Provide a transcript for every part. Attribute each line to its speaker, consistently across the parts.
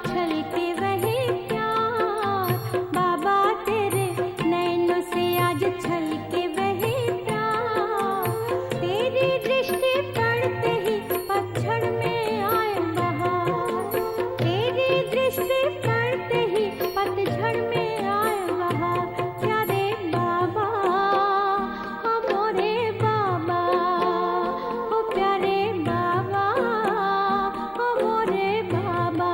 Speaker 1: छलके वही प्यार, बाबा तेरे नैनों से आज छलके वही प्यार। तेरी दृष्टि पड़ते ही पतझड़ में आए बहार, तेरी दृष्टि पड़ते ही पतझड़ में आए बहार। प्यारे बाबा मोरे बाबा, ओ प्यारे बाबा मोरे बाबा।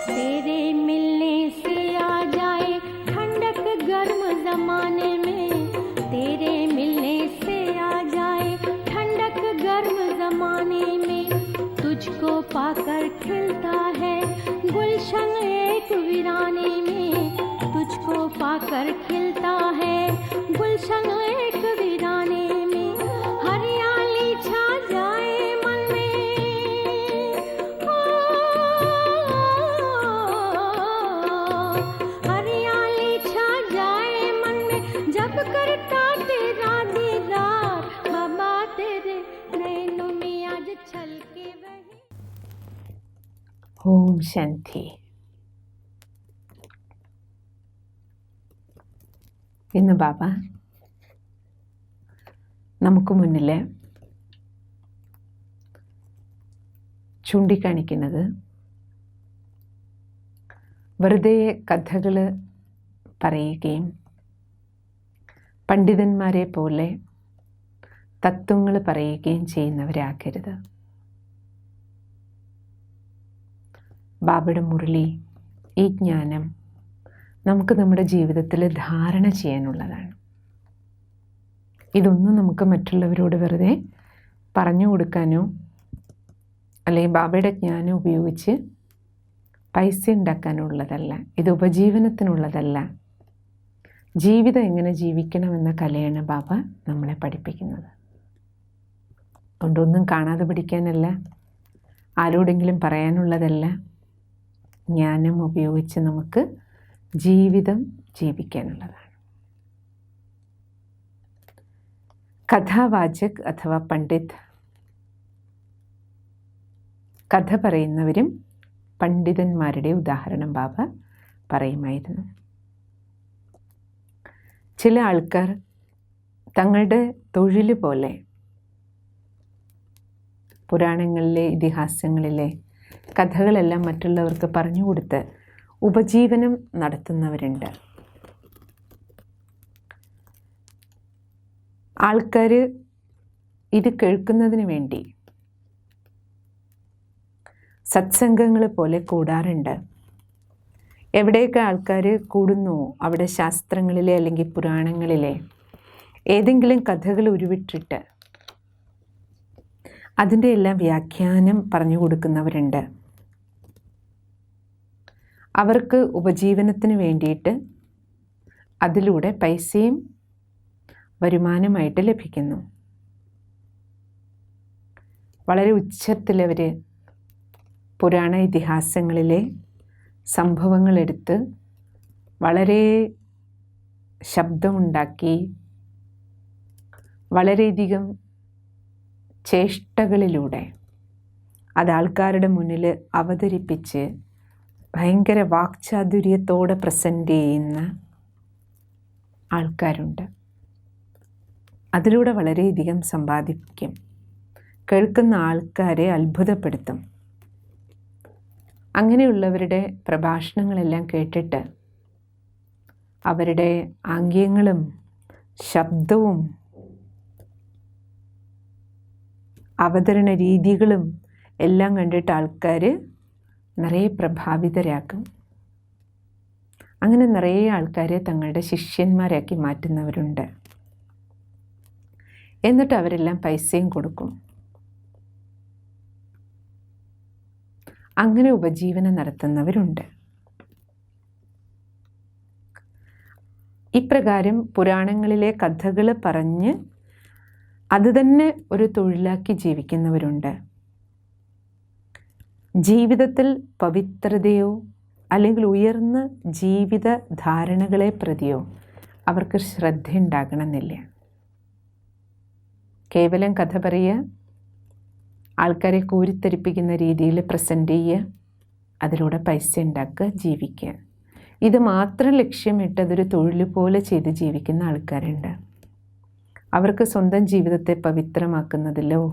Speaker 1: तेरे मिलने से आ जाए ठंडक गर्म जमाने में, तेरे मिलने से आ जाए ठंडक गर्म जमाने में। तुझको पाकर खिलता है गुलशन एक वीराने में, तुझको पाकर खिलता है गुलशन एक वीराने में। हरियाली छा जाए मन में, हरियाली छा जाए मन में जब करता तेरा दीदार। बाबा तेरे नैनों में आज छलके वही।
Speaker 2: ഓം ശാന്തി. ഇന്ന് ബാബ നമുക്ക് മുന്നിൽ ചൂണ്ടിക്കാണിക്കുന്നത് വെറുതെ കഥകൾ പറയുകയും പണ്ഡിതന്മാരെ പോലെ തത്വങ്ങൾ പറയുകയും ചെയ്യുന്നവരാകരുത്. ബാബയുടെ മുരളി, ഈ ജ്ഞാനം നമുക്ക് നമ്മുടെ ജീവിതത്തിൽ ധാരണ ചെയ്യാനുള്ളതാണ്. ഇതൊന്നും നമുക്ക് മറ്റുള്ളവരോട് വെറുതെ പറഞ്ഞു കൊടുക്കാനോ അല്ലെങ്കിൽ ബാബയുടെ ജ്ഞാനം ഉപയോഗിച്ച് പൈസ ഉണ്ടാക്കാനോ ഉള്ളതല്ല. ഇത് ഉപജീവനത്തിനുള്ളതല്ല. ജീവിതം എങ്ങനെ ജീവിക്കണമെന്ന കലയാണ് ബാബ നമ്മളെ പഠിപ്പിക്കുന്നത്. അതുകൊണ്ടൊന്നും കാണാതെ പഠിക്കാനല്ല, ആരോടെങ്കിലും പറയാനുള്ളതല്ല. ജ്ഞാനം ഉപയോഗിച്ച് നമുക്ക് ജീവിതം ജീവിക്കാനുള്ളതാണ്. കഥാവാചക് അഥവാ പണ്ഡിത്, കഥ പറയുന്നവരും പണ്ഡിതന്മാരുടെ ഉദാഹരണം ബാബ പറയുമായിരുന്നു. ചില ആൾക്കാർ തങ്ങളുടെ തൊഴിൽ പോലെ പുരാണങ്ങളിലെ ഇതിഹാസങ്ങളിലെ കഥകളെല്ലാം മറ്റുള്ളവർക്ക് പറഞ്ഞു കൊടുത്ത് ഉപജീവനം നടത്തുന്നവരുണ്ട്. ആൾക്കാർ ഇത് കേൾക്കുന്നതിന് വേണ്ടി സത്സംഗങ്ങൾ പോലെ കൂടാറുണ്ട്. എവിടെയൊക്കെ ആൾക്കാർ കൂടുന്നു അവിടെ ശാസ്ത്രങ്ങളിലെ അല്ലെങ്കിൽ പുരാണങ്ങളിലെ ഏതെങ്കിലും കഥകൾ ഉരുവിട്ടിട്ട് അതിൻ്റെ എല്ലാം വ്യാഖ്യാനം പറഞ്ഞു കൊടുക്കുന്നവരുണ്ട്. അവർക്ക് ഉപജീവനത്തിന് വേണ്ടിയിട്ട് അതിലൂടെ പൈസയും വരുമാനമായിട്ട് ലഭിക്കുന്നു. വളരെ ഉച്ചത്തിലവർ പുരാണ ഇതിഹാസങ്ങളിലെ സംഭവങ്ങളെടുത്ത് വളരെ ശബ്ദമുണ്ടാക്കി വളരെയധികം ചേഷ്ടകളിലൂടെ അത് ആൾക്കാരുടെ മുന്നിൽ അവതരിപ്പിച്ച് ഭയങ്കര വാക്ചാതുര്യത്തോടെ പ്രസൻറ്റ് ചെയ്യുന്ന ആൾക്കാരുണ്ട്. അതിലൂടെ വളരെയധികം സമ്പാദിക്കും. കേൾക്കുന്ന ആൾക്കാരെ അത്ഭുതപ്പെടുത്തും. അങ്ങനെയുള്ളവരുടെ പ്രഭാഷണങ്ങളെല്ലാം കേട്ടിട്ട് അവരുടെ ആംഗ്യങ്ങളും ശബ്ദവും അവതരണ രീതികളും എല്ലാം കണ്ടിട്ട് ആൾക്കാർ നിറയെ പ്രഭാവിതരാക്കും. അങ്ങനെ നിറയെ ആൾക്കാരെ തങ്ങളുടെ ശിഷ്യന്മാരാക്കി മാറ്റുന്നവരുണ്ട്. എന്നിട്ട് അവരെല്ലാം പൈസയും കൊടുക്കും. അങ്ങനെ ഉപജീവനം നടത്തുന്നവരുണ്ട്. ഇപ്രകാരം പുരാണങ്ങളിലെ കഥകൾ പറഞ്ഞ് അത് തന്നെ ഒരു തൊഴിലാക്കി ജീവിക്കുന്നവരുണ്ട്. ജീവിതത്തിൽ പവിത്രതയോ അല്ലെങ്കിൽ ഉയർന്ന ജീവിത ധാരണകളെ പ്രതിയോ അവർക്ക് ശ്രദ്ധയുണ്ടാകണമെന്നില്ല. കേവലം കഥ പറയുക, ആൾക്കാരെ കോരിത്തരിപ്പിക്കുന്ന രീതിയിൽ പ്രസൻറ്റ് ചെയ്യുക, അതിലൂടെ പൈസ ഉണ്ടാക്കുക, ജീവിക്കുക, ഇത് മാത്രം ലക്ഷ്യമിട്ട് അതൊരു തൊഴിൽ പോലെ ചെയ്ത് ജീവിക്കുന്ന ആൾക്കാരുണ്ട്. അവർക്ക് സ്വന്തം ജീവിതത്തെ പവിത്രമാക്കുന്നതിലോ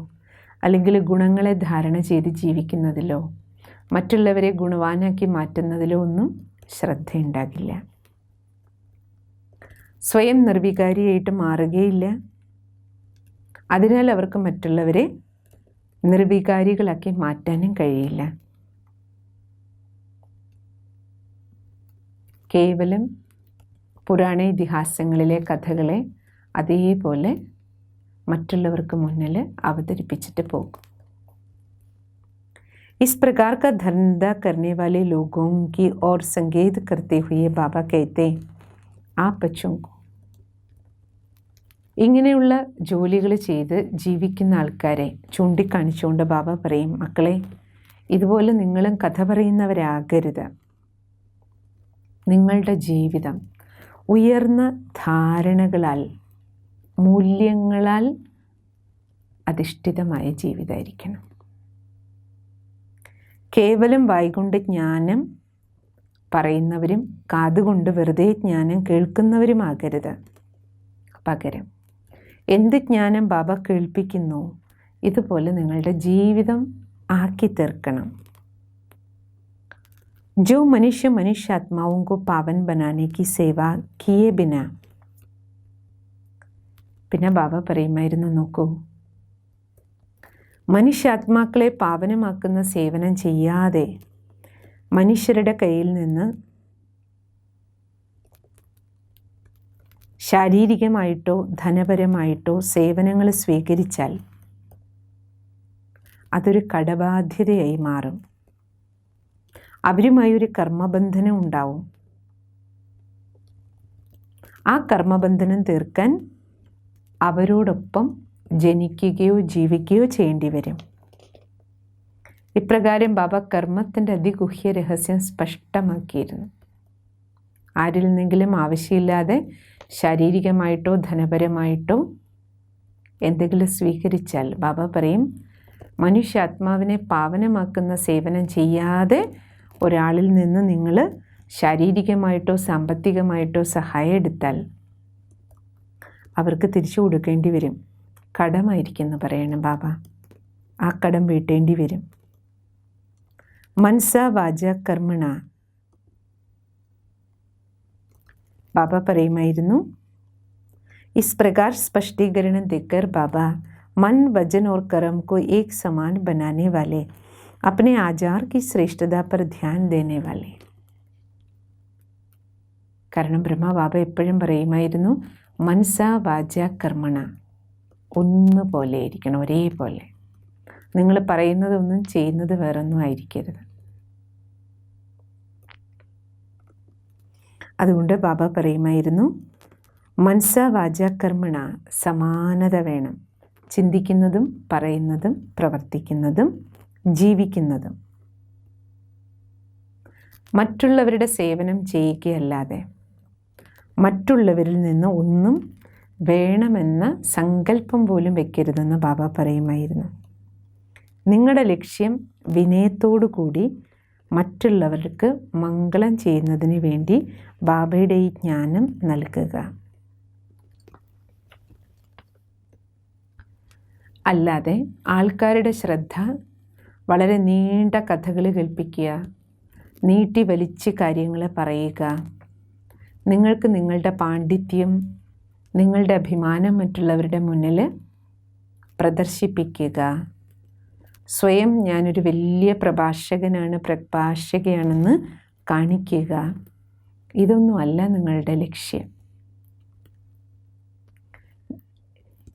Speaker 2: അല്ലെങ്കിൽ ഗുണങ്ങളെ ധാരണ ചെയ്ത് ജീവിക്കുന്നതിലോ മറ്റുള്ളവരെ ഗുണവാനാക്കി മാറ്റുന്നതിലോ ഒന്നും ശ്രദ്ധയുണ്ടാകില്ല. സ്വയം നിർവികാരിയായിട്ട് മാറുകയില്ല. അതിനാൽ അവർക്ക് മറ്റുള്ളവരെ നിർവികാരികളാക്കി മാറ്റാനും കഴിയില്ല. കേവലം പുരാണ ഇതിഹാസങ്ങളിലെ കഥകളെ അതേപോലെ മറ്റുള്ളവർക്ക് മുന്നിൽ അവതരിപ്പിച്ചിട്ട് പോകും. इस प्रकार का धंधा करने वाले लोगों की ओर संकेत करते हुए बाबा कहते हैं, ആ बच्चों को ഇങ്ങനെയുള്ള ജോലികൾ ചെയ്ത് ജീവിക്കുന്ന ആൾക്കാരെ ചൂണ്ടിക്കാണിച്ചുകൊണ്ട് ബാബ പറയും, മക്കളെ, ഇതുപോലെ നിങ്ങളും കഥ പറയുന്നവരാകരുത്. നിങ്ങളുടെ ജീവിതം ഉയർന്ന ധാരണകളാൽ, മൂല്യങ്ങളാൽ അധിഷ്ഠിതമായ ജീവിതമായിരിക്കണം. കേവലം വായ്കൊണ്ട് ജ്ഞാനം പറയുന്നവരും കാതുകൊണ്ട് വെറുതെ ജ്ഞാനം കേൾക്കുന്നവരുമാകരുത്. പകരം എന്ത് ജ്ഞാനം ബാബ കേൾപ്പിക്കുന്നു ഇതുപോലെ നിങ്ങളുടെ ജീവിതം ആക്കി തീർക്കണം. जो मनुष्य मनुष्य आत्माओं को पावन बनाने की सेवा किए बिना, പിന്നെ ബാബ പറയുമായിരുന്നു, നോക്കൂ, മനുഷ്യാത്മാക്കളെ പാവനമാക്കുന്ന സേവനം ചെയ്യാതെ മനുഷ്യരുടെ കയ്യിൽ നിന്ന് ശാരീരികമായിട്ടോ ധനപരമായിട്ടോ സേവനങ്ങൾ സ്വീകരിച്ചാൽ അതൊരു കടബാധ്യതയായി മാറും. അവരുമായി ഒരു കർമ്മബന്ധനം ഉണ്ടാവും. ആ കർമ്മബന്ധനം തീർക്കാൻ അവരോടൊപ്പം ജനിക്കുകയോ ജീവിക്കുകയോ ചെയ്യേണ്ടി വരും. ഇപ്രകാരം ബാബ കർമ്മത്തിൻ്റെ അതിഗുഹ്യ രഹസ്യം സ്പഷ്ടമാക്കിയിരുന്നു. ആരിൽ നിന്നെങ്കിലും ആവശ്യമില്ലാതെ ശാരീരികമായിട്ടോ ധനപരമായിട്ടോ എന്തെങ്കിലും സ്വീകരിച്ചാൽ ബാബ പറയും, മനുഷ്യാത്മാവിനെ പാവനമാക്കുന്ന സേവനം ചെയ്യാതെ ഒരാളിൽ നിന്ന് നിങ്ങൾ ശാരീരികമായിട്ടോ സാമ്പത്തികമായിട്ടോ സഹായം എടുത്താൽ അവർക്ക് തിരിച്ചു കൊടുക്കേണ്ടി വരും. കടമായിരിക്കുമെന്ന് പറയണം ബാബ. ആ കടം വീട്ടേണ്ടി വരും. മനസ വാച കർമ്മണ, ബാബ പറയുമായിരുന്നു, इस प्रकार स्पष्टीकरण देकर बाबा मन वजन और कर्म को एक समान बनाने वाले, अपने आचार की श्रेष्ठता पर ध्यान देने वाले. കാരണം ബ്രഹ്മബാബ എപ്പോഴും പറയുമായിരുന്നു, മനസ വാച കർമ്മണ, ഒന്നുപോലെ ഇരിക്കണം, ഒരേപോലെ. നിങ്ങൾ പറയുന്നതൊന്നും ചെയ്യുന്നത് വേറൊന്നും ആയിരിക്കരുത്. അതുകൊണ്ട് ബാബ പറയുമായിരുന്നു, മനസ വാച കർമ്മണ, സമാനത വേണം. ചിന്തിക്കുന്നതും പറയുന്നതും പ്രവർത്തിക്കുന്നതും ജീവിക്കുന്നതും. മറ്റുള്ളവരുടെ സേവനം ചെയ്യുകയല്ലാതെ മറ്റുള്ളവരിൽ നിന്ന് ഒന്നും വേണമെന്ന സങ്കല്പം പോലും വെക്കരുതെന്ന് ബാബ പറയുമായിരുന്നു. നിങ്ങളുടെ ലക്ഷ്യം വിനയത്തോടു കൂടി മറ്റുള്ളവർക്ക് മംഗളം ചെയ്യുന്നതിന് വേണ്ടി ബാബയുടെ ഈ ജ്ഞാനം നൽകുക. അല്ലാതെ ആൾക്കാരുടെ ശ്രദ്ധ വളരെ നീണ്ട കഥകൾ കേൾപ്പിക്കുക, നീട്ടി വലിച്ച് കാര്യങ്ങൾ പറയുക, നിങ്ങൾക്ക് നിങ്ങളുടെ പാണ്ഡിത്യം, നിങ്ങളുടെ അഭിമാനം മറ്റുള്ളവരുടെ മുന്നിൽ പ്രദർശിപ്പിക്കുക, സ്വയം ഞാനൊരു വലിയ പ്രഭാഷകയാണെന്ന് കാണിക്കുക, ഇതൊന്നുമല്ല നിങ്ങളുടെ ലക്ഷ്യം.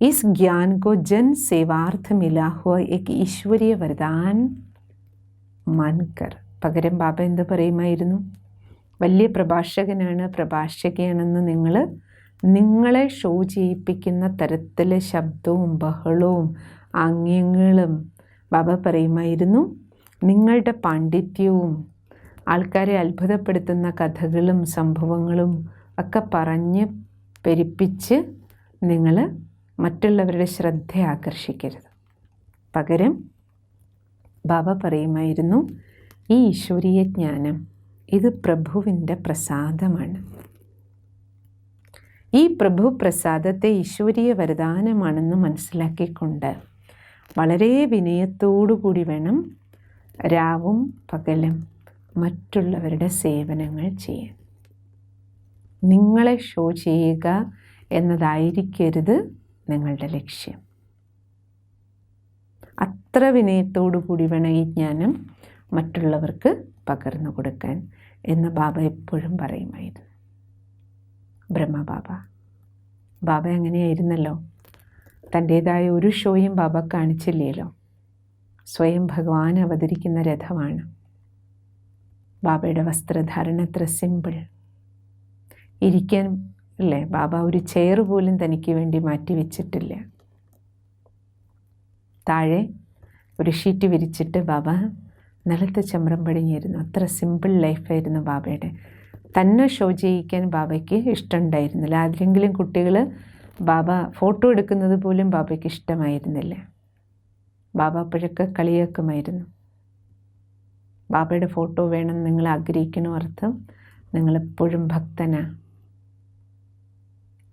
Speaker 2: इस ज्ञान को जन सेवार्थ मिला हुआ एक ईश्वरीय वरदान मानकर, പകരം ബാബ എന്ത് പറയുമായിരുന്നു, വലിയ പ്രഭാഷകനാണ്, പ്രഭാഷകയാണെന്ന് നിങ്ങളെ ഷോ ചെയ്യിപ്പിക്കുന്ന തരത്തിൽ ശബ്ദവും ബഹളവും ആംഗ്യങ്ങളും ബാബ പറയുമായിരുന്നു. നിങ്ങളുടെ പാണ്ഡിത്യവും ആൾക്കാരെ അത്ഭുതപ്പെടുത്തുന്ന കഥകളും സംഭവങ്ങളും ഒക്കെ പറഞ്ഞ് പെരുപ്പിച്ച് നിങ്ങൾ മറ്റുള്ളവരുടെ ശ്രദ്ധ ആകർഷിക്കരുത്. പകരം ബാബ പറയുമായിരുന്നു, ഈ ഈശ്വരീയ ജ്ഞാനം ഇത് പ്രഭുവിൻ്റെ പ്രസാദമാണ്. ഈ പ്രഭു പ്രസാദത്തെ ഈശ്വരീയ വരദാനമാണെന്ന് മനസ്സിലാക്കിക്കൊണ്ട് വളരെ വിനയത്തോടു കൂടി വേണം രാവും പകലും മറ്റുള്ളവരുടെ സേവനങ്ങൾ ചെയ്യാൻ. നിങ്ങളെ ഷോ ചെയ്യുക എന്നതായിരിക്കരുത് നിങ്ങളുടെ ലക്ഷ്യം. അത്ര വിനയത്തോടു കൂടി വേണം ഈ ജ്ഞാനം മറ്റുള്ളവർക്ക് പകർന്നു കൊടുക്കാൻ എന്ന് ബാബ എപ്പോഴും പറയുമായിരുന്നു. ബാബ അങ്ങനെയായിരുന്നല്ലോ. തൻ്റേതായ ഒരു ഷോയും ബാബ കാണിച്ചില്ലല്ലോ. സ്വയം ഭഗവാൻ അവതരിക്കുന്ന രഥമാണ്. ബാബയുടെ വസ്ത്രധാരണ എത്ര സിമ്പിൾ. ഇരിക്കാൻ അല്ലേ, ബാബ ഒരു ചെയർ പോലും തനിക്ക് വേണ്ടി മാറ്റി വെച്ചിട്ടില്ല. താഴെ ഒരു ഷീറ്റ് വിരിച്ചിട്ട് ബാബ നിലത്ത് ചമ്രം പടിഞ്ഞിരുന്നു. അത്ര സിമ്പിൾ ലൈഫായിരുന്നു ബാബയുടെ. തന്നെ ഷോ ചെയ്യിക്കാൻ ബാബയ്ക്ക് ഇഷ്ടമുണ്ടായിരുന്നില്ല. ആരെങ്കിലും കുട്ടികൾ ബാബ ഫോട്ടോ എടുക്കുന്നത് പോലും ബാബയ്ക്ക് ഇഷ്ടമായിരുന്നില്ല. ബാബ അപ്പോഴൊക്കെ കളിയാക്കുമായിരുന്നു. ബാബയുടെ ഫോട്ടോ വേണം നിങ്ങൾ ആഗ്രഹിക്കണോ അർത്ഥം നിങ്ങളെപ്പോഴും ഭക്തനാ.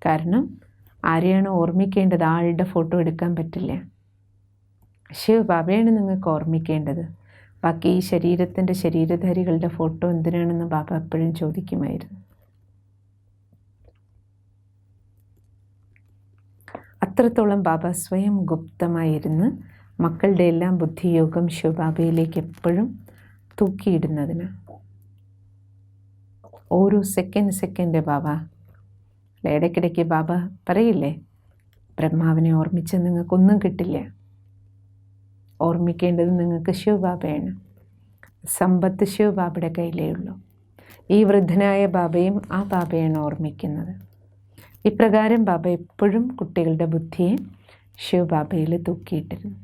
Speaker 2: കാരണം ആരെയാണ് ഓർമ്മിക്കേണ്ടത്, ആളുടെ ഫോട്ടോ എടുക്കാൻ പറ്റില്ല. ശിവ ബാബയാണ് നിങ്ങൾക്ക് ഓർമ്മിക്കേണ്ടത്. ബാക്കി ഈ ശരീരധാരികളുടെ ഫോട്ടോ എന്തിനാണെന്ന് ബാബ എപ്പോഴും ചോദിക്കുമായിരുന്നു. അത്രത്തോളം ബാബ സ്വയം ഗുപ്തമായിരുന്ന് മക്കളുടെ എല്ലാം ബുദ്ധിയോഗം ശിവബാബയിലേക്ക് എപ്പോഴും തൂക്കിയിടുന്നതിന്. ഓരോ സെക്കൻഡ് ബാബ ഇടയ്ക്കിടയ്ക്ക് ബാബ പറയില്ലേ, ബ്രഹ്മാവിനെ ഓർമ്മിച്ച് നിങ്ങൾക്കൊന്നും കിട്ടില്ല. ഓർമ്മിക്കേണ്ടത് നിങ്ങൾക്ക് ശിവബാബയാണ്. സമ്പത്ത് ശിവബാബയുടെ കയ്യിലേ ഉള്ളൂ. ഈ വൃദ്ധനായ ബാബയും ആ ബാബയാണ് ഓർമ്മിക്കുന്നത്. ഇപ്രകാരം ബാബ എപ്പോഴും കുട്ടികളുടെ ബുദ്ധിയെ ശിവബാബയിൽ തൂക്കിയിട്ടിരുന്നു.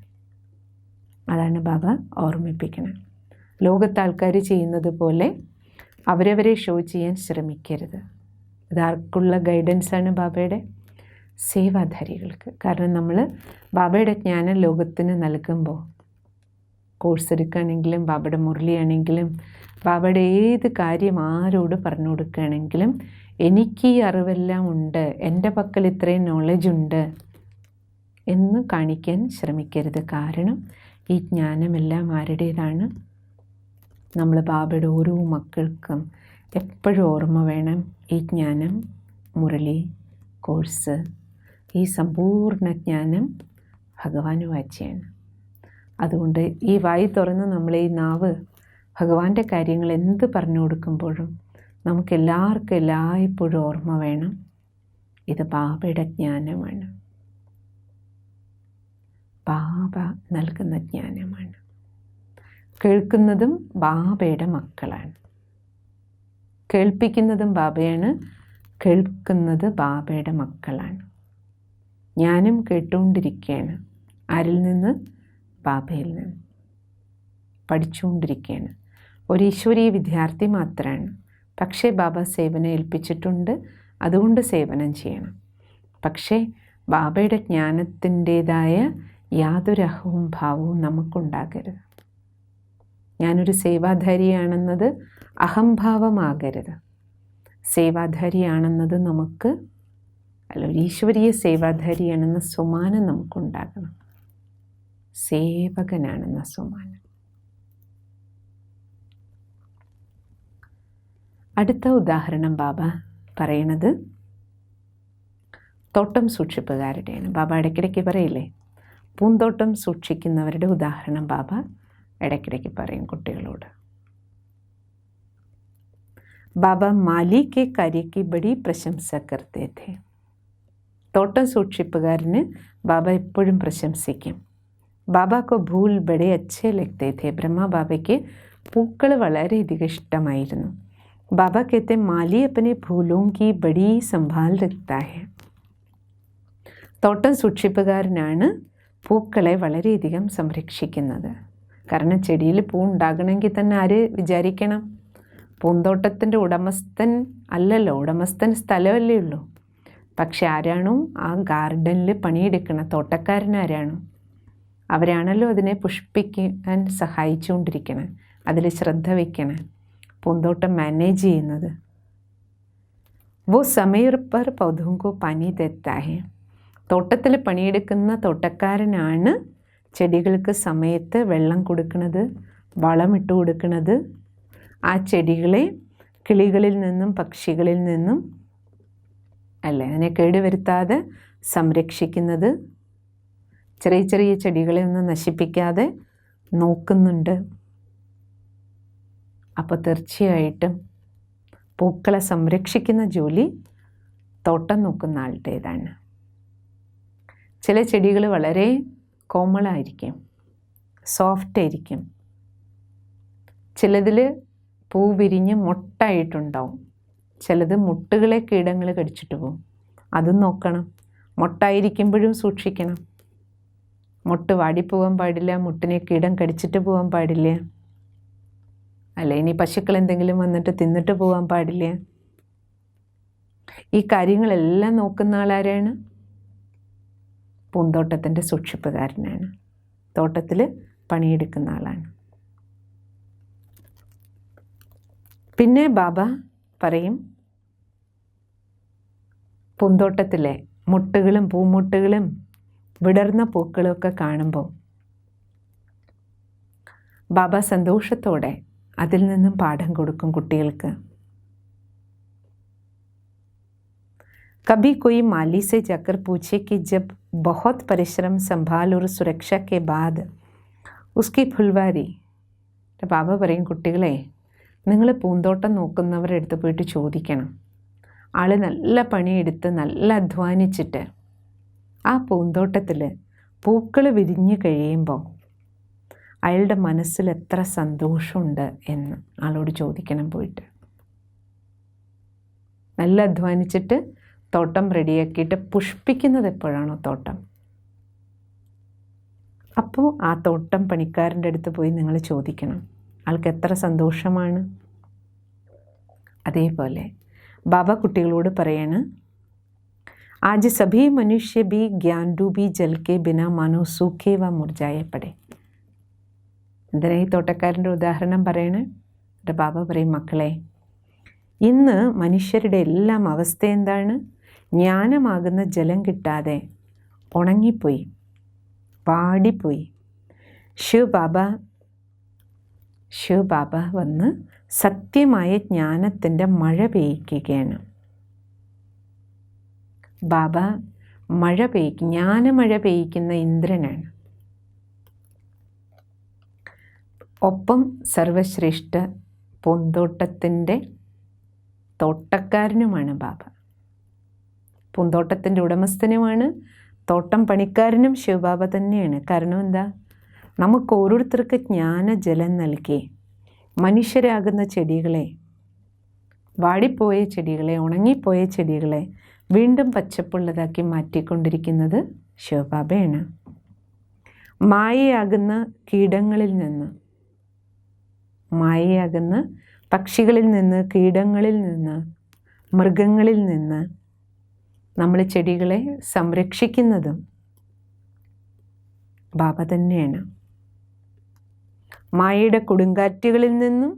Speaker 2: അതാണ് ബാബ ഓർമ്മിപ്പിക്കണം. ലോകത്തെ ആൾക്കാർ ചെയ്യുന്നത് പോലെ അവരവരെ ഷോ ചെയ്യാൻ ശ്രമിക്കരുത്. ഇതാർക്കുള്ള ഗൈഡൻസാണ് ബാബയുടെ? സേവാധാരികൾക്ക്. കാരണം നമ്മൾ ബാബയുടെ ജ്ഞാനം ലോകത്തിന് നൽകുമ്പോൾ, കോഴ്സ് എടുക്കുകയാണെങ്കിലും ബാബയുടെ മുരളിയാണെങ്കിലും ബാബയുടെ ഏത് കാര്യം ആരോട് പറഞ്ഞു കൊടുക്കുകയാണെങ്കിലും എനിക്ക് ഈ അറിവെല്ലാം ഉണ്ട്, എൻ്റെ പക്കൽ ഇത്രയും നോളജ് ഉണ്ട് എന്ന് കാണിക്കാൻ ശ്രമിക്കരുത്. കാരണം ഈ ജ്ഞാനമെല്ലാം ആരുടേതാണ്? നമ്മൾ ബാബയുടെ ഓരോ മക്കൾക്കും എപ്പോഴും ഓർമ്മ വേണം, ഈ ജ്ഞാനം, മുരളി, കോഴ്സ്, ഈ സമ്പൂർണ്ണ ജ്ഞാനം ഭഗവാന് വാച്യാണ്. അതുകൊണ്ട് ഈ വായി തുറന്ന് നമ്മൾ ഈ നാവ് ഭഗവാന്റെ കാര്യങ്ങൾ എന്ത് പറഞ്ഞു കൊടുക്കുമ്പോഴും നമുക്കെല്ലാവർക്കും എല്ലായ്പ്പോഴും ഓർമ്മ വേണം, ഇത് ബാബയുടെ ജ്ഞാനമാണ്, ബാബ നൽകുന്ന ജ്ഞാനമാണ്. കേൾക്കുന്നതും ബാബയുടെ മക്കളാണ്. കേൾപ്പിക്കുന്നതും ബാബയാണ്, കേൾക്കുന്നത് ബാബയുടെ മക്കളാണ്. ഞാനും കേട്ടുകൊണ്ടിരിക്കുകയാണ്. ആരിൽ നിന്ന്? ബാബയിൽ നിന്ന് പഠിച്ചുകൊണ്ടിരിക്കുകയാണ്. ഒരു ഈശ്വരീയ വിദ്യാർത്ഥി മാത്രമാണ്. പക്ഷേ ബാബ സേവനം ഏൽപ്പിച്ചിട്ടുണ്ട്, അതുകൊണ്ട് സേവനം ചെയ്യണം. പക്ഷേ ബാബയുടെ ജ്ഞാനത്തിൻ്റേതായ യാതൊരു അഹവും ഭാവവും നമുക്കുണ്ടാകരുത്. ഞാനൊരു സേവാധാരിയാണെന്നത് അഹംഭാവമാകരുത്. സേവാധാരിയാണെന്നത് നമുക്ക് ഒരു ഈശ്വരീയ സേവാധാരിയാണെന്ന സുമാനം നമുക്കുണ്ടാകണം. സേവകനാണെന്ന സുമാനം. അടുത്ത ഉദാഹരണം ബാബ പറയണത് തോട്ടം സൂക്ഷിപ്പുകാരുടെയാണ്. ബാബ ഇടയ്ക്കിടയ്ക്ക് പറയില്ലേ, പൂന്തോട്ടം സൂക്ഷിക്കുന്നവരുടെ ഉദാഹരണം ബാബ ഇടയ്ക്കിടയ്ക്ക് പറയും കുട്ടികളോട്. ബാബ മാലി കെ കാര്യക്ക് ബഡി പ്രശംസ കർത്തേ ഥേ. തോട്ടം സൂക്ഷിപ്പുകാരന് ബാബ എപ്പോഴും പ്രശംസിക്കും. ബാബാക്കോ ഭൂൽ ബഡേ അച്ഛേ ലഗ്തേ ഥേ. ബ്രഹ്മ ബാബയ്ക്ക് പൂക്കൾ വളരെയധികം ഇഷ്ടമായിരുന്നു. बाबा कहते माली अपने फूलों की बड़ी संभाल रखता है. തോട്ടം സൂക്ഷിപ്പുകാരനാണ് പൂക്കളെ വളരെയധികം സംരക്ഷിക്കുന്നത്. കാരണം ചെടിയിൽ പൂ ഉണ്ടാകണമെങ്കിൽ തന്നെ ആര് വിചാരിക്കണം? പൂന്തോട്ടത്തിൻ്റെ ഉടമസ്ഥൻ അല്ലല്ലോ, ഉടമസ്ഥൻ സ്ഥലമല്ലേ ഉള്ളൂ. പക്ഷെ ആരാണോ ആ ഗാർഡനിൽ പണിയെടുക്കണ തോട്ടക്കാരനാരാണോ അവരാണല്ലോ അതിനെ പുഷ്പിക്കാൻ സഹായിച്ചുകൊണ്ടിരിക്കണം, അതിൽ ശ്രദ്ധ വയ്ക്കണം, പൂന്തോട്ടം മാനേജ് ചെയ്യുന്നത്. वो समय पर पौधों को पानी देता है. തോട്ടത്തിൽ പണിയെടുക്കുന്ന തോട്ടക്കാരനാണ് ചെടികൾക്ക് സമയത്ത് വെള്ളം കൊടുക്കുന്നത്, വളമിട്ട് കൊടുക്കുന്നത്, ആ ചെടികളെ കിളികളിൽ നിന്നും പക്ഷികളിൽ നിന്നും അല്ലേ അതിനെ കേടുവരുത്താതെ സംരക്ഷിക്കുന്നത്, ചെറിയ ചെറിയ ചെടികളെ ഒന്നും നശിപ്പിക്കാതെ നോക്കുന്നുണ്ട്. അപ്പോൾ തീർച്ചയായിട്ടും പൂക്കളെ സംരക്ഷിക്കുന്ന ജോലി തോട്ടം നോക്കുന്ന ആളുടേതാണ്. ചില ചെടികൾ വളരെ കോമളായിരിക്കും, സോഫ്റ്റ് ആയിരിക്കും. ചിലതിൽ പൂ വിരിഞ്ഞ് മൊട്ടായിട്ടുണ്ടാവും, ചിലത് മുട്ടുകളെ കീടങ്ങൾ കടിച്ചിട്ട് പോകും. അതും നോക്കണം. മൊട്ടായിരിക്കുമ്പോഴും സൂക്ഷിക്കണം. മുട്ട് വാടിപ്പോകാൻ പാടില്ല, മുട്ടിനെ കീടം കടിച്ചിട്ട് പോകാൻ പാടില്ല, അല്ല ഇനി പശുക്കൾ എന്തെങ്കിലും വന്നിട്ട് തിന്നിട്ട് പോകാൻ പാടില്ല. ഈ കാര്യങ്ങളെല്ലാം നോക്കുന്ന ആളാരാണ്? പൂന്തോട്ടത്തിൻ്റെ സൂക്ഷിപ്പുകാരനാണ്, തോട്ടത്തിൽ പണിയെടുക്കുന്ന ആളാണ്. പിന്നെ ബാബ പറയും, പൂന്തോട്ടത്തിലെ മുട്ടുകളും പൂമുട്ടുകളും വിടർന്ന പൂക്കളൊക്കെ കാണുമ്പോൾ ബാബ സന്തോഷത്തോടെ അതിൽ നിന്നും പാഠം കൊടുക്കും കുട്ടികൾക്ക്. कभी कोई माली से जाकर पूछे कि जब बहुत परिश्रम संभाल और सुरक्षा के बाद उसकी फुलवारी. ബാബ പറയും, കുട്ടികളെ നിങ്ങൾ പൂന്തോട്ടം നോക്കുന്നവരുടെ അടുത്ത് പോയിട്ട് ചോദിക്കണം, ആൾ നല്ല പണിയെടുത്ത് നല്ല അധ്വാനിച്ചിട്ട് ആ പൂന്തോട്ടത്തിൽ പൂക്കൾ വിരിഞ്ഞ് കഴിയുമ്പോൾ അയാളുടെ മനസ്സിൽ എത്ര സന്തോഷമുണ്ട് എന്ന് ആളോട് ചോദിക്കണം പോയിട്ട്. നല്ല അധ്വാനിച്ചിട്ട് തോട്ടം റെഡിയാക്കിയിട്ട് പുഷ്പിക്കുന്നത് എപ്പോഴാണോ തോട്ടം, അപ്പോൾ ആ തോട്ടം പണിക്കാരൻ്റെ അടുത്ത് പോയി നിങ്ങൾ ചോദിക്കണം, ആൾക്ക് എത്ര സന്തോഷമാണ്. അതേപോലെ ബാബ കുട്ടികളോട് പറയാണ്, ആജ് സഭി മനുഷ്യ ബി ജ്ഞാൻ ഡൂബി ജൽ കെ ബിനാ മാനോ സൂഖേ വ മുർജായെ പടേ. എന്തിനാ ഈ തോട്ടക്കാരൻ്റെ ഉദാഹരണം പറയണേ? എൻ്റെ ബാബ പറയും, മക്കളെ ഇന്ന് മനുഷ്യരുടെ എല്ലാം അവസ്ഥ എന്താണ്? ജ്ഞാനമാകുന്ന ജലം കിട്ടാതെ ഉണങ്ങിപ്പോയി, വാടിപ്പോയി. ശിവ് ബാബ വന്ന് സത്യമായ ജ്ഞാനത്തിൻ്റെ മഴ പെയ്യിക്കുകയാണ്. ബാബ ജ്ഞാനമഴ പെയ്യിക്കുന്ന ഇന്ദ്രനാണ്. ഒപ്പം സർവശ്രേഷ്ഠ പൂന്തോട്ടത്തിൻ്റെ തോട്ടക്കാരനുമാണ് ബാബ. പൂന്തോട്ടത്തിൻ്റെ ഉടമസ്ഥനുമാണ്, തോട്ടം പണിക്കാരനും ശിവബാബ തന്നെയാണ്. കാരണം എന്താ? നമുക്ക് ഓരോരുത്തർക്ക് ജ്ഞാനജലം നൽകി മനുഷ്യരാകുന്ന ചെടികളെ, വാടിപ്പോയ ചെടികളെ, ഉണങ്ങിപ്പോയ ചെടികളെ വീണ്ടും പച്ചപ്പുള്ളതാക്കി മാറ്റിക്കൊണ്ടിരിക്കുന്നത് ശിവബാബയാണ്. മായയാകുന്ന കീടങ്ങളിൽ നിന്ന്, മായയാകുന്ന പക്ഷികളിൽ നിന്ന്, കീടങ്ങളിൽ നിന്ന്, മൃഗങ്ങളിൽ നിന്ന് നമ്മൾ ചെടികളെ സംരക്ഷിക്കുന്നതും ബാബ തന്നെയാണ്. മായയുടെ കൊടുങ്കാറ്റുകളിൽ നിന്നും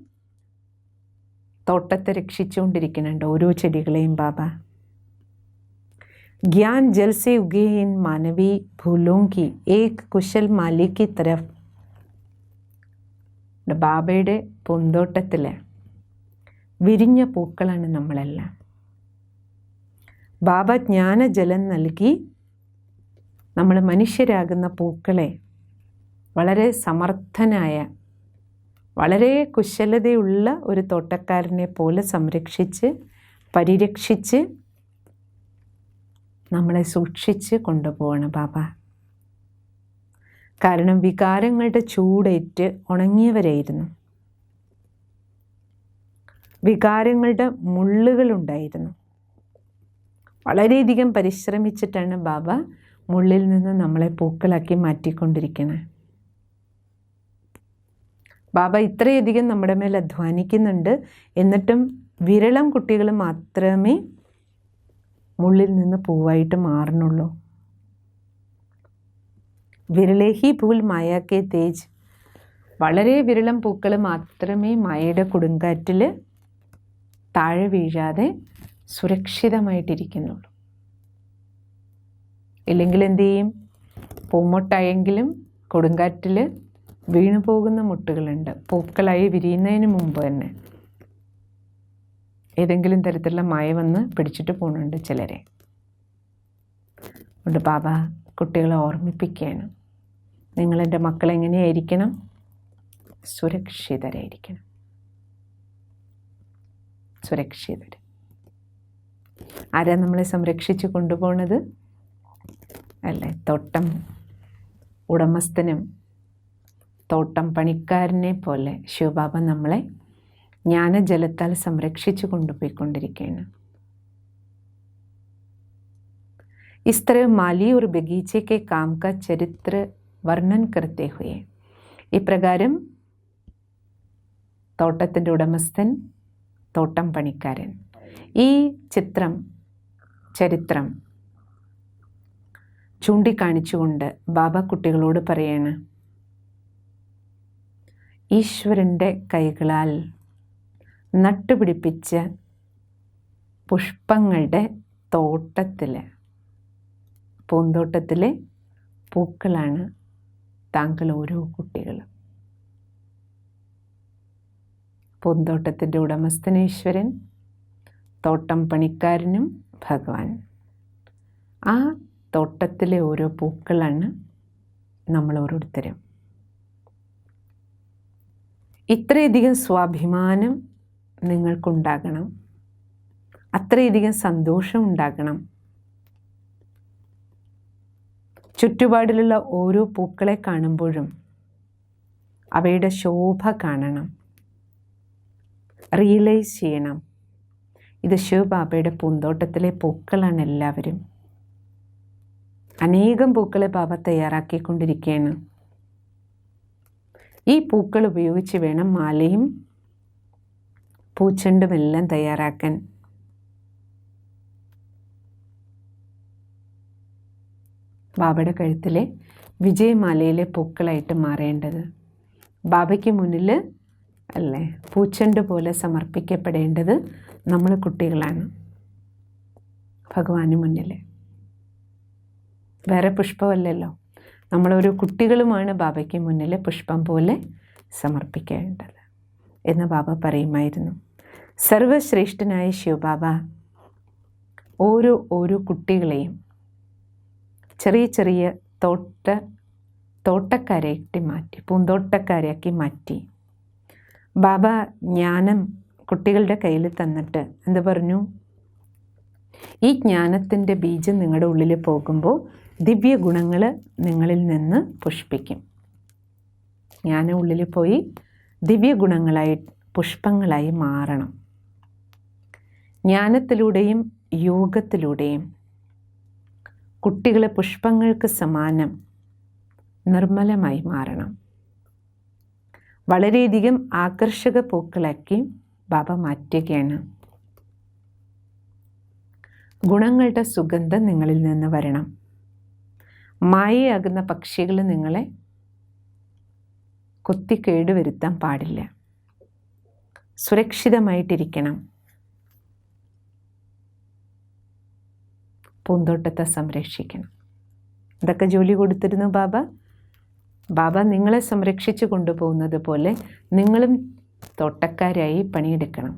Speaker 2: തോട്ടത്തെ രക്ഷിച്ചുകൊണ്ടിരിക്കുന്നുണ്ട് ഓരോ ചെടികളെയും ബാബ. ज्ञान जल से उगे इन मानवी फूलों की एक कुशल माली की तरफ. ബാബയുടെ പൂന്തോട്ടത്തിലെ വിരിഞ്ഞ പൂക്കളാണ് നമ്മളെല്ലാം. ബാബ ജ്ഞാനജലം നൽകി നമ്മൾ മനുഷ്യരാകുന്ന പൂക്കളെ വളരെ സമർത്ഥനായ, വളരെ കുശലതയുള്ള ഒരു തോട്ടക്കാരനെ പോലെ സംരക്ഷിച്ച് പരിരക്ഷിച്ച് നമ്മളെ സൂക്ഷിച്ച് കൊണ്ടുപോകണം ബാബ. കാരണം വികാരങ്ങളുടെ ചൂടേറ്റ് ഉണങ്ങിയവരായിരുന്നു. വികാരങ്ങളുടെ മുള്ളുകളുണ്ടായിരുന്നു. വളരെയധികം പരിശ്രമിച്ചിട്ടാണ് ബാബ മുള്ളിൽ നിന്ന് നമ്മളെ പൂക്കളാക്കി മാറ്റിക്കൊണ്ടിരിക്കുന്നത്. ബാബ ഇത്രയധികം നമ്മുടെ മേൽ അധ്വാനിക്കുന്നുണ്ട്. എന്നിട്ടും വിരളം കുട്ടികൾ മാത്രമേ മുള്ളിൽ നിന്ന് പൂവായിട്ട് മാറുന്നുള്ളൂ. വിരളേഹി ഭൂൽ മായാക്കെ തേജ്. വളരെ വിരളം പൂക്കൾ മാത്രമേ മായയുടെ കൊടുങ്കാറ്റിൽ താഴെ വീഴാതെ സുരക്ഷിതമായിട്ടിരിക്കുന്നുള്ളൂ. ഇല്ലെങ്കിൽ എന്തു ചെയ്യും? പൂമൊട്ടായെങ്കിലും കൊടുങ്കാറ്റിൽ വീണു പോകുന്ന മുട്ടുകളുണ്ട്. പൂക്കളായി വിരിയുന്നതിന് മുമ്പ് തന്നെ ഏതെങ്കിലും തരത്തിലുള്ള മായ വന്ന് പിടിച്ചിട്ട് പോകുന്നുണ്ട് ചിലരെ. അതുകൊണ്ട് ബാബ കുട്ടികളെ ഓർമ്മിപ്പിക്കുകയാണ്, നിങ്ങളെൻ്റെ മക്കളെങ്ങനെയായിരിക്കണം? സുരക്ഷിതരായിരിക്കണം. സുരക്ഷിതർ. ആരാ നമ്മളെ സംരക്ഷിച്ച് കൊണ്ടുപോകുന്നത്? അല്ലേ? തോട്ടം ഉടമസ്ഥനും തോട്ടം പണിക്കാരനെ പോലെ ശിവബാബ നമ്മളെ ജ്ഞാനജലത്താൽ സംരക്ഷിച്ചു കൊണ്ടുപോയിക്കൊണ്ടിരിക്കുകയാണ്. इस तरह माली और बगीचे के काम का चरित्र वर्णन करते हुए ഇപ്രകാരം തോട്ടത്തിൻ്റെ ഉടമസ്ഥൻ, തോട്ടം പണിക്കാരൻ, ഈ ചരിത്രം ചൂണ്ടിക്കാണിച്ചുകൊണ്ട് ബാബ കുട്ടികളോട് പറയാണ്, ഈശ്വരൻ്റെ കൈകളാൽ നട്ടുപിടിപ്പിച്ച പുഷ്പങ്ങളുടെ പൂന്തോട്ടത്തിലെ പൂക്കളാണ് താങ്കൾ ഓരോ കുട്ടികളും. പൂന്തോട്ടത്തിൻ്റെ ഉടമസ്ഥൻ ഈശ്വരൻ, തോട്ടം പണിക്കാരനും ഭഗവാൻ. ആ തോട്ടത്തിലെ ഓരോ പൂക്കളാണ് നമ്മൾ ഓരോരുത്തരും. ഇത്രയധികം സ്വാഭിമാനം നിങ്ങൾക്കുണ്ടാകണം, അത്രയധികം സന്തോഷം ഉണ്ടാകണം. ചുറ്റുപാടിലുള്ള ഓരോ പൂക്കളെ കാണുമ്പോഴും അവയുടെ ശോഭ കാണണം, റിയലൈസ് ചെയ്യണം. ഇത് ശിവബാബയുടെ പൂന്തോട്ടത്തിലെ പൂക്കളാണ് എല്ലാവരും. അനേകം പൂക്കളെ ബാബ തയ്യാറാക്കിക്കൊണ്ടിരിക്കുകയാണ്. ഈ പൂക്കൾ ഉപയോഗിച്ച് വേണം മാലയും പൂച്ചെണ്ടുമെല്ലാം തയ്യാറാക്കാൻ. ബാബയുടെ കഴുത്തിലെ വിജയമാലയിലെ പൂക്കളായിട്ട് മാറേണ്ടത്. ബാബയ്ക്ക് മുന്നിൽ അല്ലേ പൂച്ചെണ്ട് പോലെ സമർപ്പിക്കപ്പെടേണ്ടത് നമ്മൾ കുട്ടികളാണ്. ഭഗവാന് മുന്നിൽ വേറെ പുഷ്പമല്ലല്ലോ, നമ്മളൊരു കുട്ടികളുമാണ് ബാബയ്ക്ക് മുന്നിൽ പുഷ്പം പോലെ സമർപ്പിക്കേണ്ടത് എന്ന് ബാബ പറയുമായിരുന്നു. സർവശ്രേഷ്ഠനായ ശിവബാബ ഓരോ കുട്ടികളെയും ചെറിയ ചെറിയ തോട്ടക്കാരാക്കി മാറ്റി, പൂന്തോട്ടക്കാരാക്കി മാറ്റി. ബാബ ജ്ഞാനം കുട്ടികളുടെ കയ്യിൽ തന്നിട്ട് എന്ത് പറഞ്ഞു? ഈ ജ്ഞാനത്തിൻ്റെ ബീജം നിങ്ങളുടെ ഉള്ളിൽ പോകുമ്പോൾ ദിവ്യ ഗുണങ്ങൾ നിങ്ങളിൽ നിന്ന് പുഷ്പിക്കും. ജ്ഞാനം ഉള്ളിൽ പോയി ദിവ്യ ഗുണങ്ങളായി പുഷ്പങ്ങളായി മാറണം. ജ്ഞാനത്തിലൂടെയും യോഗത്തിലൂടെയും കുട്ടികളെ പുഷ്പങ്ങൾക്ക് സമാനം നിർമ്മലമായി മാറണം. വളരെയധികം ആകർഷക പൂക്കളാക്കി ബാബ മാറ്റുകയാണ്. ഗുണങ്ങളുടെ സുഗന്ധം നിങ്ങളിൽ നിന്ന് വരണം. മായയാകുന്ന പക്ഷികൾ നിങ്ങളെ കൊത്തി കേടുവരുത്താൻ പാടില്ല. സുരക്ഷിതമായിട്ടിരിക്കണം. പൂന്തോട്ടത്തെ സംരക്ഷിക്കണം. ഇതൊക്കെ ജോലി കൊടുത്തിരുന്നു ബാബ. ബാബ നിങ്ങളെ സംരക്ഷിച്ചു കൊണ്ടുപോകുന്നത് പോലെ നിങ്ങളും തോട്ടക്കാരായി പണിയെടുക്കണം.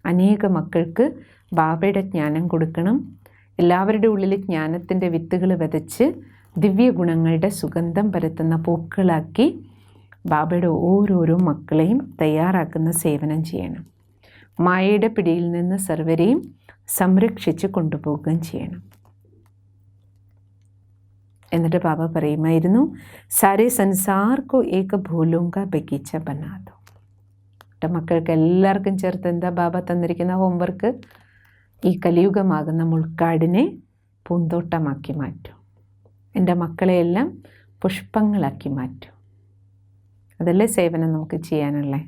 Speaker 2: അനേക മക്കൾക്ക് ബാബയുടെ ജ്ഞാനം കൊടുക്കണം. എല്ലാവരുടെ ഉള്ളിൽ ജ്ഞാനത്തിൻ്റെ വിത്തുകൾ വിതച്ച് ദിവ്യ ഗുണങ്ങളുടെ സുഗന്ധം പരത്തുന്ന പൂക്കളാക്കി ബാബയുടെ ഓരോരോ മക്കളെയും തയ്യാറാക്കുന്ന സേവനം ചെയ്യണം. മായയുടെ പിടിയിൽ നിന്ന് സർവരെയും സംരക്ഷിച്ച് കൊണ്ടുപോവുകയും ചെയ്യണം. എന്നിട്ട് ബാബ പറയുമായിരുന്നു, സാരേ സംസാർ കോ ഏക ഫൂലോं का बगीचा बना दो. എൻ്റെ മക്കൾക്ക് എല്ലാവർക്കും ചേർത്ത് എന്താ ബാബ തന്നിരിക്കുന്ന ഹോംവർക്ക്? ഈ കലിയുഗമാകുന്ന മുൾക്കാടിനെ പൂന്തോട്ടമാക്കി മാറ്റും. എൻ്റെ മക്കളെയെല്ലാം പുഷ്പങ്ങളാക്കി മാറ്റും. അതല്ലേ സേവനം നമുക്ക് ചെയ്യാനുള്ളത്.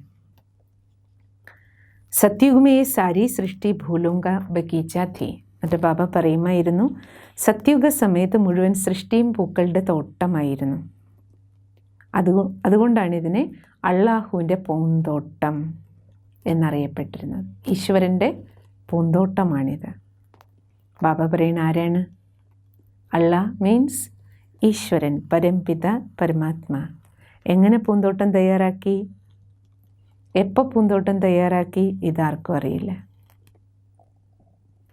Speaker 2: സത്യുഗ് മേ സാരി സൃഷ്ടി ഭൂലോക ബഗീച്ച ഥി. എന്നിട്ട് ബാബ പറയുമായിരുന്നു, സത്യുഗ സമയത്ത് മുഴുവൻ സൃഷ്ടിയും പൂക്കളുടെ തോട്ടമായിരുന്നു. അതുകൊണ്ടാണ് ഇതിനെ അള്ളാഹുവിൻ്റെ പൂന്തോട്ടം എന്നറിയപ്പെട്ടിരുന്നത്. ഈശ്വരൻ്റെ പൂന്തോട്ടമാണിത്. ബാബ പറയുന്ന ആരാണ്? അള്ളാഹ് മീൻസ് ഈശ്വരൻ, പരംപിത, പരമാത്മാ. എങ്ങനെ പൂന്തോട്ടം തയ്യാറാക്കി, എപ്പോൾ പൂന്തോട്ടം തയ്യാറാക്കി, ഇതാർക്കും അറിയില്ല.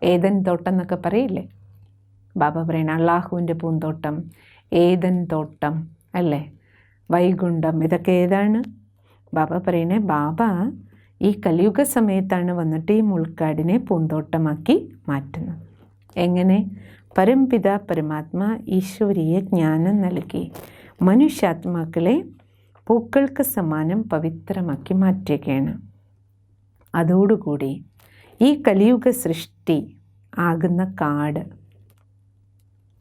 Speaker 2: ഏദൻ തോട്ടം എന്നൊക്കെ പറയില്ലേ? ബാബ പറയുന്ന അള്ളാഹുവിൻ്റെ പൂന്തോട്ടം, ഏദൻ തോട്ടം അല്ലേ, വൈകുണ്ഠം, ഇതൊക്കെ ഏതാണ്? ബാബ പറയുന്നത്, ബാബ ഈ കലിയുഗ സമയത്താണ് വന്നിട്ട് ഈ മുൾക്കാടിനെ പൂന്തോട്ടമാക്കി മാറ്റുന്നത്. എങ്ങനെ? പരംപിത പരമാത്മാ ഈശ്വരീയ ജ്ഞാനം നൽകി മനുഷ്യാത്മാക്കളെ പൂക്കൾക്ക് സമാനം പവിത്രമാക്കി മാറ്റുകയാണ്. അതോടുകൂടി ഈ കലിയുഗ സൃഷ്ടി ആകുന്ന കാട്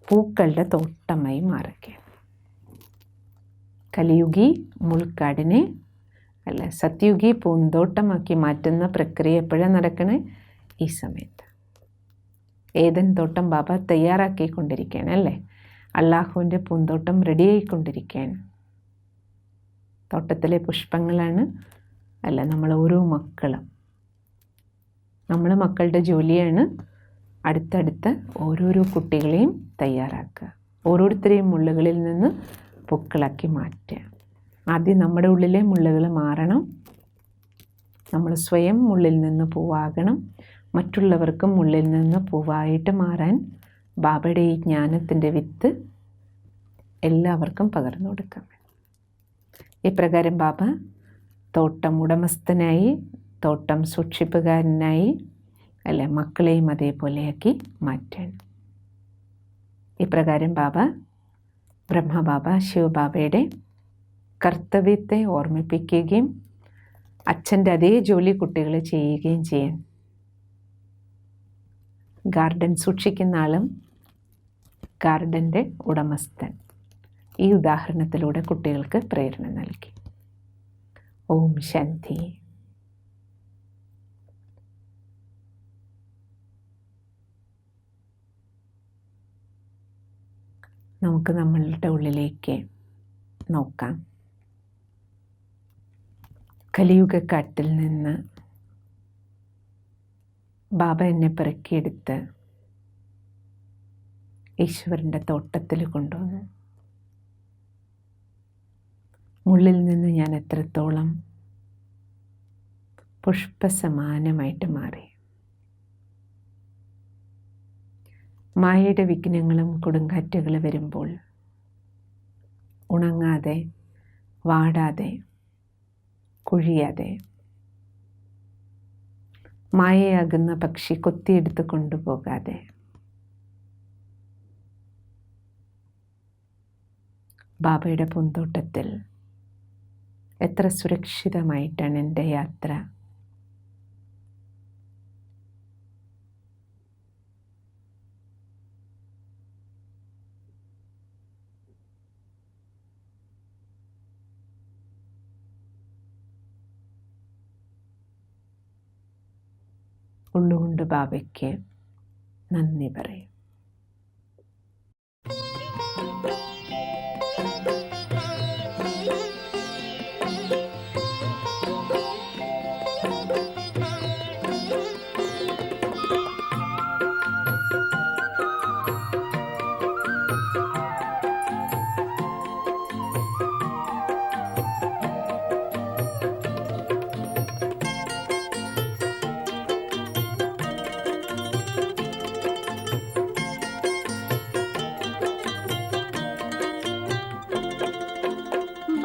Speaker 2: പൂക്കളുടെ തോട്ടമായി മാറുകയാണ്. കലിയുഗി മുൾക്കാടിനെ അല്ല, സത്യുഗി പൂന്തോട്ടമാക്കി മാറ്റുന്ന പ്രക്രിയ എപ്പോഴാണ് നടക്കണേ? ഈ സമയത്ത്. ഏദൻ തോട്ടം ബാബ തയ്യാറാക്കിക്കൊണ്ടിരിക്കുകയാണ് അല്ലേ. അള്ളാഹുവിൻ്റെ പൂന്തോട്ടം റെഡിയായിക്കൊണ്ടിരിക്കുകയാണ്. തോട്ടത്തിലെ പുഷ്പങ്ങളാണ് അല്ല നമ്മൾ ഓരോ മക്കളും. നമ്മൾ മക്കളുടെ ജോലിയാണ് അടുത്തടുത്ത ഓരോരോ കുട്ടികളെയും തയ്യാറാക്കുക, ഓരോരുത്തരെയും മുള്ളുകളിൽ നിന്ന് പൂക്കളാക്കി മാറ്റുക. ആദ്യം നമ്മുടെ ഉള്ളിലെ മുള്ളുകൾ മാറണം. നമ്മൾ സ്വയം മുള്ളിൽ നിന്ന് പൂവാകണം. മറ്റുള്ളവർക്കും മുള്ളിൽ നിന്ന് പൂവായിട്ട് മാറാൻ ബാബയുടെ ഈ ജ്ഞാനത്തിൻ്റെ വിത്ത് എല്ലാവർക്കും പകർന്നു കൊടുക്കാം. ഇപ്രകാരം ബാബ തോട്ടം ഉടമസ്ഥനായി, തോട്ടം സൂക്ഷിപ്പുകാരനായി അല്ല, മക്കളെയും അതേപോലെയാക്കി മാറ്റാൻ. ഇപ്രകാരം ബാബ ബ്രഹ്മബാബ ശിവബാബയുടെ കർത്തവ്യത്തെ ഓർമ്മിപ്പിക്കുകയും അച്ഛൻ്റെ അതേ ജോലി കുട്ടികൾ ചെയ്യുകയും ചെയ്യാൻ. ഗാർഡൻ സൂക്ഷിക്കുന്ന ആളും ഗാർഡൻ്റെ ഉടമസ്ഥൻ. ഈ ഉദാഹരണത്തിലൂടെ കുട്ടികൾക്ക് പ്രേരണ നൽകി. ഓം ശാന്തി. നമുക്ക് നമ്മളുടെ ഉള്ളിലേക്ക് നോക്കാം. കലിയുഗക്കാട്ടിൽ നിന്ന് ബാബ എന്നെ പെറുക്കിയെടുത്ത് ഈശ്വരൻ്റെ തോട്ടത്തിൽ കൊണ്ടുവന്നു. മുള്ളിൽ നിന്ന് ഞാൻ എത്രത്തോളം പുഷ്പസമാനമായിട്ട് മാറി. മായയുടെ വിഘ്നങ്ങളും കൊടുങ്കാറ്റുകൾ വരുമ്പോൾ ഉണങ്ങാതെ, വാടാതെ, കുഴിയാതെ മായയാകുന്ന പക്ഷി കൊത്തിയെടുത്ത് കൊണ്ടുപോകാതെ ബാബയുടെ പൂന്തോട്ടത്തിൽ എത്ര സുരക്ഷിതമായിട്ടാണ് എൻ്റെ യാത്ര. ഉള്ളുകൊണ്ട് ബാബയ്ക്ക് നന്ദി പറയും.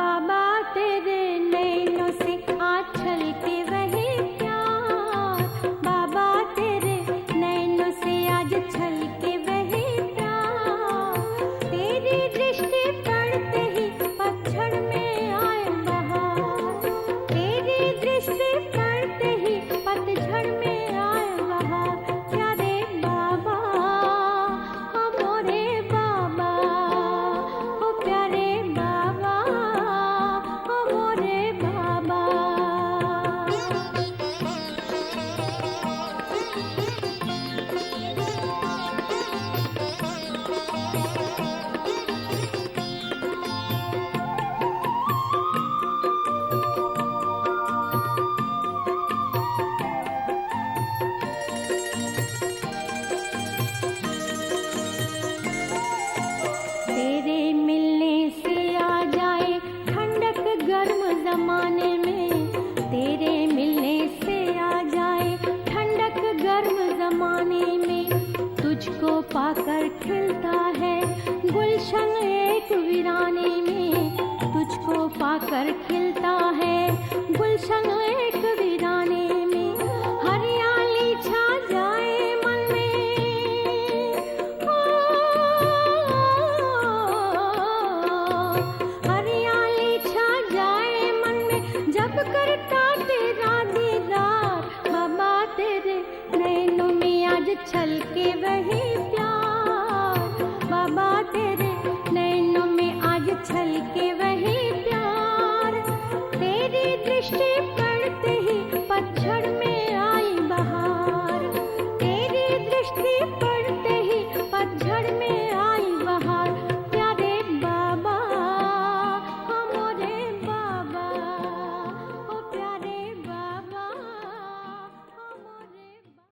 Speaker 1: बाबा तेरे नैनों से आंचल के वही प्यार, बाबा तेरे नैनों से आज छल के वही प्यार, तेरी दृष्टि पड़ते ही पतझड़ में आए बहार, तेरी दृष्टि पाकर खिलता है गुलशन एक वीराने में, तुझको पाकर खिलता है गुलशन एक वीराने में। हरियाली छा जाए मन में, हरियाली छा जाए मन में, जब करता तेरा दीदार। बाबा तेरे नैनों में आज छलके वही प्यार, बाबा तेरे नैनों में आज छलके वही